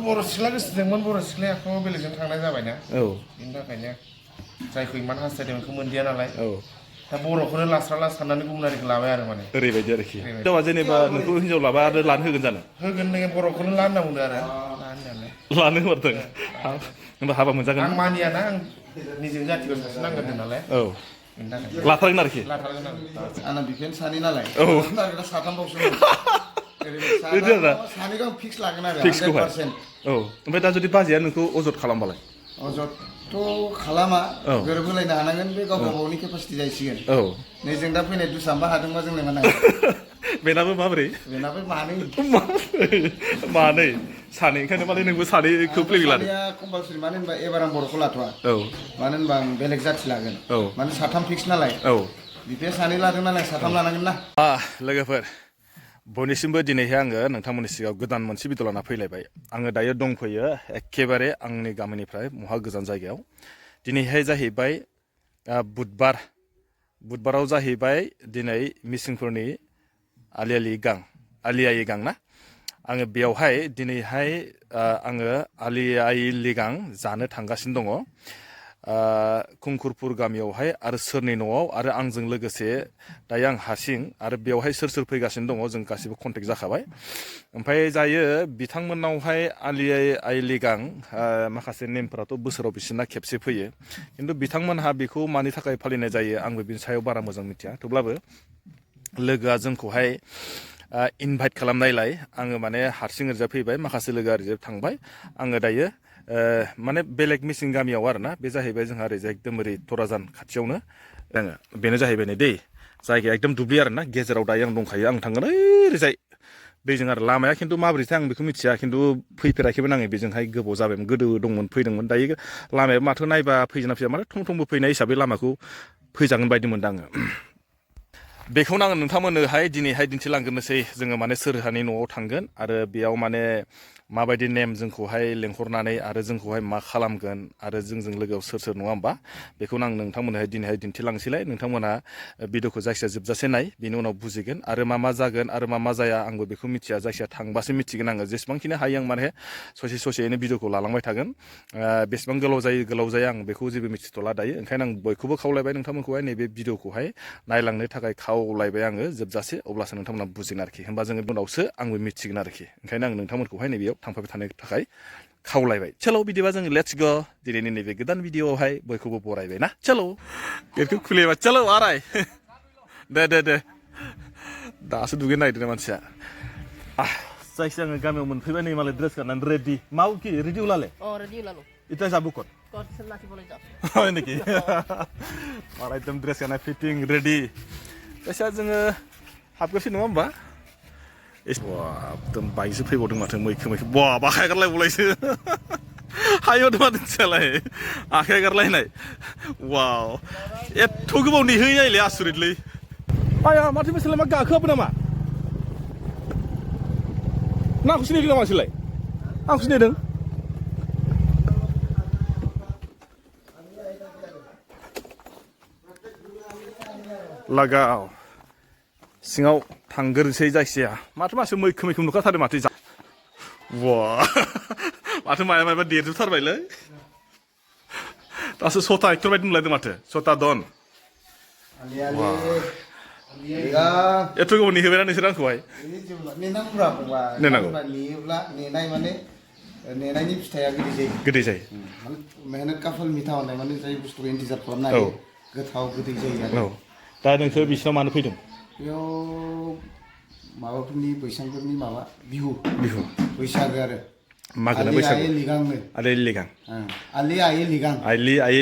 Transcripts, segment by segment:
बर' सिख्ला गोसोदोंमोन बर' सिख्लायाथ' बेलेगजों थांनाय जाबायना औ बेनि थाखायनो जायखौ इमान हास्थायदों बेखौ मोनदिया नालाय औ दा बर'खौनो लास्रा साननानै गुबुन हारिखौ लाबाय आरो माने ओरैबायदि आरोखि हिनजावा जेनेबा नोंखौ हिनजाव लाबा आरो लानो होगोन जानो होगोन नोङो बर'खौनो ला होनना बुंदो आरो ला होननानै लानो हरदों होनबा हाबा मोनजागोन आं मानियाना आं निजेनि जाथिखौ सासे नांगोन होनदों नालाय औ बेनि थाखाय लाथारगोन आरोखि लाथारगोन आंना बिफायानो सानै नालाय औ टारगेटआ साथामबावसो बिदि आरोना सानैखौ आं फिक्स लागोन आरो फिक्सखौहाय 100%। औ ओमफ्राय दा जुदि बाजैया नोंखौ अजद खालामबालाय अजदथ' खालामा औ गोरोबहोलायनो हानांगोन बे गाव गावबावनि केपासिटि जाहैसिगोन औ नै जों दा फैनाय दुसांबा हादोंबा जोंलाय मा नांगौ बेनाबो माबोरै बेनाबो मानै मानै सानै ओंखायनो माने नोंबो सानैखौ प्लेनिं लादों सानैया कम्पालसरि मानो होनबा एबार आं बर'खौ लाथ'वा औ मानो होनबा आं बेलेग जाथि लागोन औ माने साथाम फिक्स नालाय औ बिफाया सानै लादों नालाय साथाम लानांगोन ना लोगोफोर बयनिसिमबो दिनैहाय आङो नोंथांमोननि सिगाङाव गोदान मोनसे भिडिअ लाना फैलायबाय आङो दायो दंफैयो एखेबारे आंनि गामिनिफ्राय महा गोजान जायगायाव दिनैहाय जाहैबाय बुधबाराव जाहैबाय दिनै मिसिंफोरनि आलि आइ गां ना आङो बेयावहाय दिनैहाय आङो आलि आइ लिगां जानो थांगासिनो दङ खुंखुरपुर गामियावहाय आरो सोरनि न'आव आरो आंजों लोगोसे दायो आं हारसिं आरो बेवहाय सोर सोर फैगासिनो दङ जों गासिबो कन्टेक्ट जाखाबाय ओमफ्राय जायो बिथांमोननावहाय आलि आइ लिगां माखासे नेमफोराथ' बोसोराव बिसोरना खेबसे फैयो खिन्थु बिथांमोनहा बेखौ मानि थाखाय फालिनाय जायो आंबो बिनि सायाव बारा मोजां मिथिया थेवब्लाबो लोगोआ जोंखौहाय इनभाइट खालामनायलाय आङो माने हारसिं ओरैजा फैबाय माखासे लोगोआ ओरैजा थांबाय आङो दायो माने बेलेग मिसिं गामियाव आरोना बे जाहैबाय जोंहा ओरैजाय एकदम ओरै तराजान खाथियावनो आङो बेनो जाहैबाय नै दै जायगाया एकदम दुब्लि आरोना गेजेराव दायो आं दंखायो आं थांगोन ओरैजाय दैजों आरो लामाया खिन्थु माबोरैथाय आं बेखौ मिथिया खिन्थु फैफेराखैमोन आङो बेजोंहाय गोबाव जाबायमोन गोदो दंमोन फैदोंमोन दायो लामाया माथो नायबा फैजना फैया माथो थं थंबो फैनाय हिसाबै लामाखौ फैजागोन बायदि मोनदों आङो बेखौनो आङो नोंथांमोननोहाय दिनैहाय दिन्थिलांग्रोनोसै जोङो माने सोरहानि न'आव थांगोन आरो बेयाव माने माबायदि नेम जोंखौहाय लेंहरनानै आरो जोंखौहाय मा खालामगोन आरो जोंजों लोगोआव सोर सोर नङा होमबा बेखौनो आं नोंथांमोनहाय दिनैहाय दिन्थिलांसैलाय नोंथांमोना भिडिअखौ जायखिया जोबजासे नाय बिनि उनाव बुजिगोन आरो मा जागोन आरो मा जाया आंबो बेखौ मिथिया जायखिया थांबासो मिथिगोन आङो जेसेबांखिनि हायो आं माने ससेयैनो भिडिअखौ लालांबाय थागोन बेसेबां गोलाव जाया आं बेखौ जेबो मिथिथ'ला दायो ओंखायनो आं बयखौबो खावलायबाय नोंथांमोनखौहाय नैबे भिडिअखौहाय नायलांनो थाखाय खावलायबाय आङो जोबजासे अब्लासो नोंथांमोना बुजिगोन आरोखि होमबा जोङो उनावसो आंबो मिथिगोन आरोखि ओंखायनो आं नोंथांमोनखौहाय नैबेयाव थांफाबाय थानो थाखाय खावलायबाय चलो बिदिबा जोङो लेट्स गो दिनैनि नैबे गोदान भिडिअआवहाय बयखौबो बरायबाय ना चलो गेटखौ खुलिबाय चलो आराय दे दासो दुगैनो नागिरदों मानसिया जायखिया आङो गामियाव मोनफैबाय नै मालाय ड्रेस गाननानै रेडि माव कि रेडि उलाले रेडी उलालो इतना जाबो कत लाखि बोले जा হয় নেকি मालाय एकदम ड्रेस गाननाय फिटिं रेडि जायखिया जोङो हाबगासिनो नङा होमबा एकदम बाइकसो फैबावदों माथो मैखो बा आखाइ गारलायबावलायसो हायो माथो मिथियालाय आखाइ गारलायनाय वाव एथ' गोबाव नेहैनायलै आसरितलै आया माथो बिसोरलाय मा गाखोआबो नामा ना आंखौ सिनायदों नामा बिसोरलाय आंखौ सिनायदों लागाव सिङाव थांग्रोनोसै जायखिजाया माथो मैखोम नुखाथारदों माथो वा माथो माबा देरजोबथारबायलै दासो सता एक्टर बायदि नुलायदों माथो सता दन एथ' गोबाव नेहोबायना नोंसोर आंखौहाय नेनांगौ नेनायनि फिथाइया गोदै जायो मेहनत काफल मिथा होननाय माने जाय बुस्थुखौ इन्टिजार खालामनो हायो गोथाव गोदै जायो आरो दा नोंसोर बिसिनाव मानो फैदों बेयाव माबाफोरनि बैसांफोरनि माबा बिहु बैसागो आरो मागोना बैसागु आलि आइ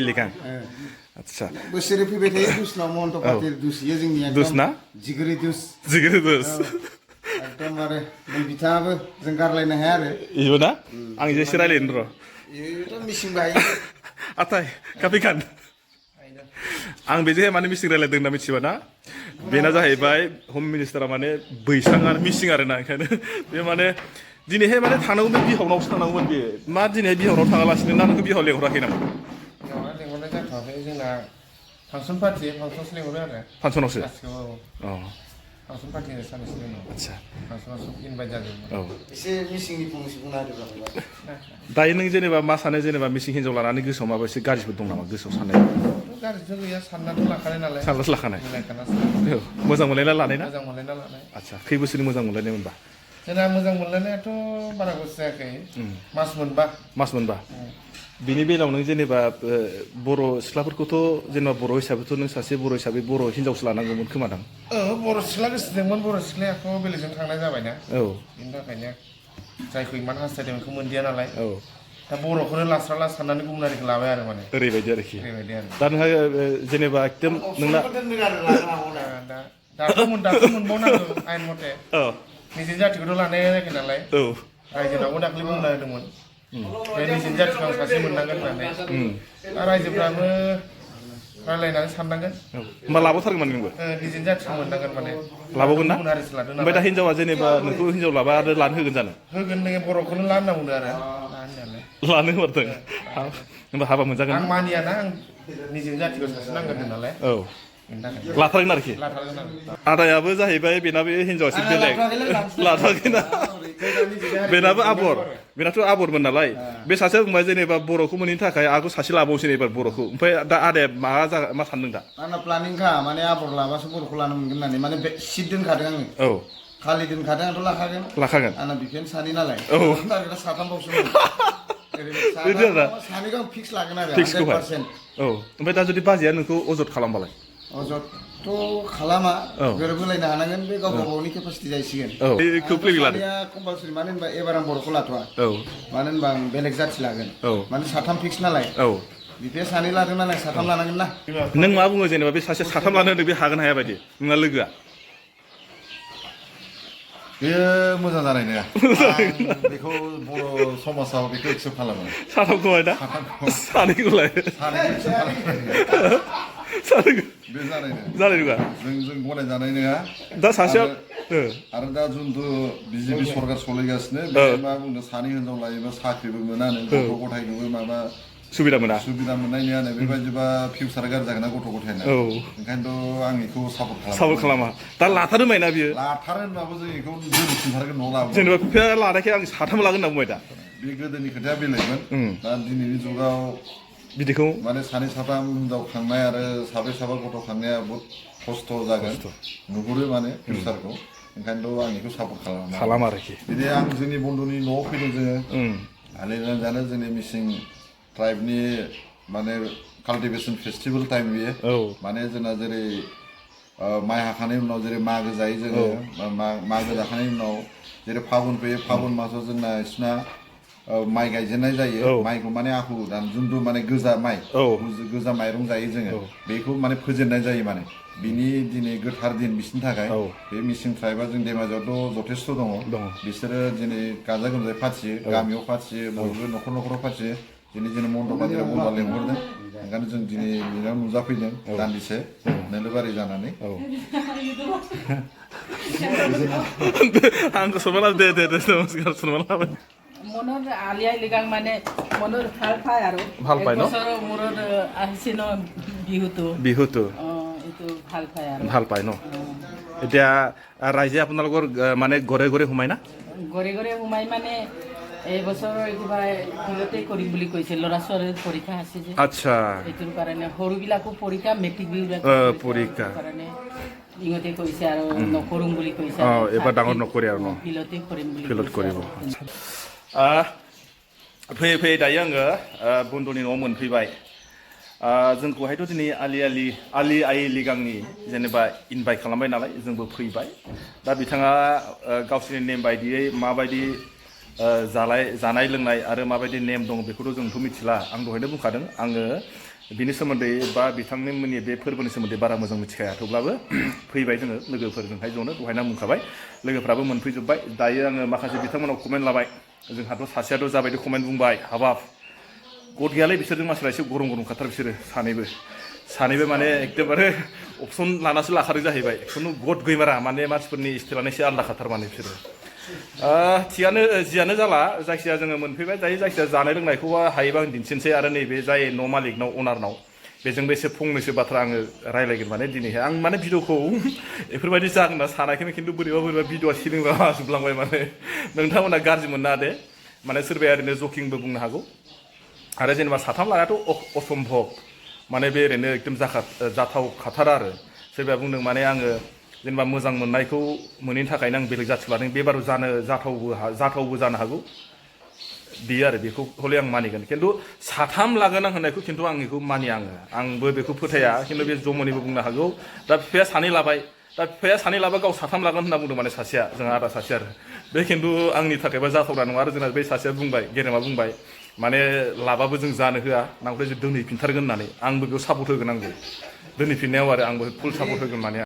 लिगां आच्छा बोसोरै फैबाय थायो दुसनाव महन्त पाटिल दुसियो जोंनि दुसना जिगोरै दुस एकदम आरो बिथाङाबो जों गारलायनो हाया आरो इबो ना आं एसे रायलायनो र' बेथ' मिसिं बाहायो आथाय कापिकान आं बेजोंहाय माने मिसिं रायलायदों होनना मिथिबा ना बेना जाहैबाय हम मिनिस्टारा माने बैसां आरो मिसिं आरोना ओंखायनो बे माने दिनैहाय माने थांनांगौमोन बिहावनावसो थांनांगौमोन बे मा दिनैहाय बिहावनाव थाङालासिनो ना नोंखौ बिहाव लेंहराखै नामा बिहावा लेंहरनाय जाथ'वाखै जोंना फांसन पार्टि फांसनसो लेंहरो आरो फांसनावसो फांसन फाथिनो साननैसो उनाव आदसा फांसना सब इनभाइट जाजोबमोन औ एसे मिसिंनि फंनैसो बुंना होदोब्ला दायो नों जेनेबा मा सानो जेनेबा मिसिं हिन्जाव लानानै गोसोआव माबा एसे गाज्रिफोर दं नामा गोसोआव साननाय गाज्रिथ' गैया साननाथ' लाखानाय नालाय सानलासो लाखानाय मिलायखानासो औ मोजां मोनलायना लानाय ना मोजां मोनलायना लानाय आदसा खै बोसोरनि मोजां मोनलायनाय मोनबा जोंना मोजां मोनलायनायाथ' बारा बोसोर जायाखै मास मोनबा मास मोनबा बिनि बेलायाव नों जेनेबा बर' सिख्लाफोरखौथ' जेनेबा बर' हिसाबैथ' नों सासे बर' हिसाबै बर' हिन्जावसो लानांगौमोन खोमादां बर' सिख्ला गोसोदोंमोन बर' सिख्लायाथ' बेलेगजों थांनाय जाबायना औ बेनि थाखायनो जायखौ इमान हास्थायदों बेखौ मोनदिया नालाय औ दा बर'खौनो लास्राला साननानै गुबुन हारिखौ लाबाय आरो माने ओरैबायदि आरोखि ओरैबायदि आरो दा नोंहा जेनेबा एकदम नोंना दोनदों आरो लानो हागौ ना दाथ' मोनबावनांगौ आयेन मथे औ निजेनि जाथिखौथ' लानाय जायाखै नालाय औ रायजोनावबो दाख्लै बुंना होदोंमोन बे निजेनि जाथिखौ आं सासे मोननांगोन होननानै दा रायजोफ्राबो रायलायनानै साननांगोन होमबा लाबोथारगोन नोंबो निजेनि जाथिखौ मोननांगोन माने लाबोगोन ना गुबुन हारिसो लादों ओमफ्राय दा नालाय हिन्जावा जेनेबा नोंखौ हिन्जाव लाबा आरो लानो होगोन जानो होगोन नोङो बर'खौनो ला होनना बुंदों आरो ला होननायालाय लानो हरदों होमबा हाबा मोनजागोन आं मानियाना आं निजेनि जाथिखौ सासे नांगोन होनदों नालाय औ बेनि थाखाय लाथारगोन आरोखि लाथारगोन आरो आदायाबो जाहैबाय बेनाबो हिन्जावा एसे बेलेग लाथारगोन बेनाबो बेनाथ' आबरमोन नालाय बे सासे बुंबाय जेनेबा बर'खौ मोनैनि थाखाय आगु सासे लाबावसै एबार बर'खौ ओमफ्राय दा आदाया मा सानदों दा आंना प्लानिंखा माने आबर लाबासो बर'खौ लानो मोनगोन होननानै माने सिट दोनखादों आङो औ खालि दोनखादों आंथ' लाखागोन आंना बिफायानो सानै नालाय टारगेटआ साथामबावसो सानैखौ आं फिक्स लागोन आरो 100%। औ ओमफ्राय दा जुदि बाजैया नोंखौ अजद खालामबालाय अजदथ' खालामा गोरोबहोलायनो हानांगोन बे गावबा गावनि केपासिटि जाहैसिगोन सानैया कम्पालसरि मानो होनबा एबार आं बर'खौ लाथ'वा मानो होनबा आं बेलेग जाथि लागोन माने साथाम फिक्स नालाय बिफाया सानै लादों नालाय साथाम लानांगोन ना नों मा बुङो जेनेबा बे सासे साथाम लानो होदों बे हागोन हाया बायदि नोंना लोगोआ बेयो मोजां जानाय नङा बेखौ बर' समाजाव बेखौ एक्सेप्ट खालामो साथामखौहाय दा सानैखौलाय बे जानाय नङा जों गनायजानाय नङा दा सासेया आरो दा जुनथु बिजेपि सरकार सोलिगासिनो बे मा बुंदों सानै हिनजाव लायोबा साख्रिबो मोना गथ' गथायनोबो माबा सुबिदा मोननाय नङानो बेबायदिबा फिउचारा गाज्रि जागोन ना गथ' गथायना ओंखायनोथ' आं बेखौ सापर्ट खालामा दा लाथारोमायना बियो लाथारो होनबाबो जों बेखौ दोनफिनथारगोन न'आव लाबो जेनेबा बिफाया लानायखाय आं साथाम लागोन होनना बुंबाय दा बे गोदोनि खोथाया बेलेगमोन दा दिनैनि जुगाव बिदिखौ माने सानै साथाम हिनजाव खांनाय आरो साब्रै साबा गथ' खांनाया बहुद खस्थ' जागोन नुहुरो माने फिउचारखौ ओंखायनोथ' आं बेखौ सापर्ट खालामा आरोखि दिनै आं जोंनि बन्दुनि न'आव फैदों जोङो आलिगन जानो जोंनि मिसिं ट्राइबनि माने काल्टिभेसन फेस्टिभेल टाइम बियो माने जोंना जेरै माइ हाखांनायनि उनाव जेरै मागो जायो जोङो मागो जाखांनायनि उनाव जेरै फागुन फैयो फागुन मासाव जोंना बिसिना माइ गायजेननाय जायो माइखौ माने आखु जुनथु माने गोजा माइ गोजा माइरं जायो जोङो बेखौ माने फोजेननाय जायो माने बिनि दिनै गोथार दिन बिसोरनि थाखाय बे मिसिं ट्राइबा जों धेमाजियावथ' जथेस्थ' दङ बिसोरो दिनै गाजा गोमजायै फाथियो गामियाव फाथियो बयबो न'खराव फाथियो दिनै जोंनि मन्दपातियाव बन्दा लेंहरदों ओंखायनो जों दिनै बेनाव नुजाफैदों दान्दिसे नोलोबारि जानानै आंखौ सनमान दे नमस्कार सनमान लाबाय মনৰ আলিয়াই লিগাং মানে মনৰ ভাল পায় আৰু ভাল পায় ন বছৰৰ মূৰত আহিছে ন বিহুটো এইটো ভাল পায় আৰু ভাল পায় ন এতিয়া ৰাইজে আপোনালোকৰ মানে ঘৰে ঘৰে সোমাই না ঘৰে ঘৰে সোমাই মানে এই বছৰৰ একেবাৰে বিলতে কৰিম বুলি কৈছে ল'ৰা ছোৱালীৰ পৰীক্ষা আছে যে আচ্ছা এইটোৰ কাৰণে সৰুবিলাকো পৰীক্ষা মেট্ৰিক পৰীক্ষা কাৰণে ইহঁতে কৈছে আৰু নকৰোঁ বুলি কৈছে এবাৰ ডাঙৰ নকৰে আৰু ন বিলতে কৰিম বুলি ফিলত কৰিব फैयै फैयै दायो आङो बन्द'नि न'आव मोनफैबाय जोंखौहायथ' दिनै आलि आइ लिगांनि जेनेबा इनभाइट खालामबाय नालाय जोंबो फैबाय दा बिथाङा गावसोरनि नेम बायदियै माबायदि जानाय लोंनाय आरो माबायदि नेम दं बेखौथ' जोंथ' मिथिला आं दहायनो बुंखादों आङो बिनि सोमोन्दै बा बिथांमोननि बे फोरबोनि सोमोन्दै बारा मोजां मिथिखाया थेवब्लाबो फैबाय जोङो लोगोफोरजोंहाय ज'नो दहायनो आं बुंखाबाय लोगोफ्राबो मोनफैजोब्बाय दायो आङो माखासे बिथांमोनाव कमेन्ट लाबाय जोंहाथ' सासेयाथ' जाबायदि कमेन्ट बुंबाय हाबाब गद गैयालै बिसोरजों मानसिफ्रा एसे गरम खाथार बिसोरो सानैबो माने एकदमबारे अपसन लानासो लाखादों जाहैबाय खुनु गद गैमारा माने मानसिफोरनि स्टाइलानो एसे आलादा खाथार माने बिसोरो थिगानो जियानो जाला जायखिजाया जोङो मोनफैबाय दायो जायखिजाया जानाय लोंनायखौ हायोबा आं दिन्थिनोसै आरो नैबे जाय न' मालिकनाव अनारनाव बेजोंबो एसे फंनैसो बाथ्रा आङो रायलायगोन माने दिनैहाय आं माने भिडिअखौ बेफोरबायदि जागोन होनना सानाखैमोन खिन्थु बोरैबा भिडिअआ सिलिंग्रा माजोबलांबाय माने नोंथांमोना गाज्रि मोनना दे माने सोरबाया ओरैनो जकिंबो बुंनो हागौ आरो जेनेबा साथाम लानायाथ' असम्भब माने बे ओरैनो एकदम जाथावखाथार आरो सोरबाया बुंदों माने आङो जेनेबा मोजां मोननायखौ मोनैनि थाखायनो आं बेलेग जाथि लादों बे बाराव जाथावबो जानो हागौ बियो आरो बेखौ हले आं मानिगोन खिन्थु साथाम लागोन आं होननायखौ खिन्थु आं बेखौ मानिया आंबो बेखौ फोथाया खिन्थु बे जमनिबो बुंनो हागौ दा बिफाया सानै लाबाय दा बिफाया सानै लाबा गाव साथाम लागोन होनना बुंदों माने सासेया जोंहा आदा सासे आरो बे खिन्थु आंनि थाखायबा जाथावना नङा आरो जोंना बे सासेया बुंबाय गेदेमा बुंबाय माने लाबाबो जों जानो होआ नांगौब्ला जों दोनहैफिनथारगोन होननानै आंबो बेयाव सापर्ट होगोन आंबो दोनहैफिननायाव आरो आंबो फुल सापर्ट होगोन माने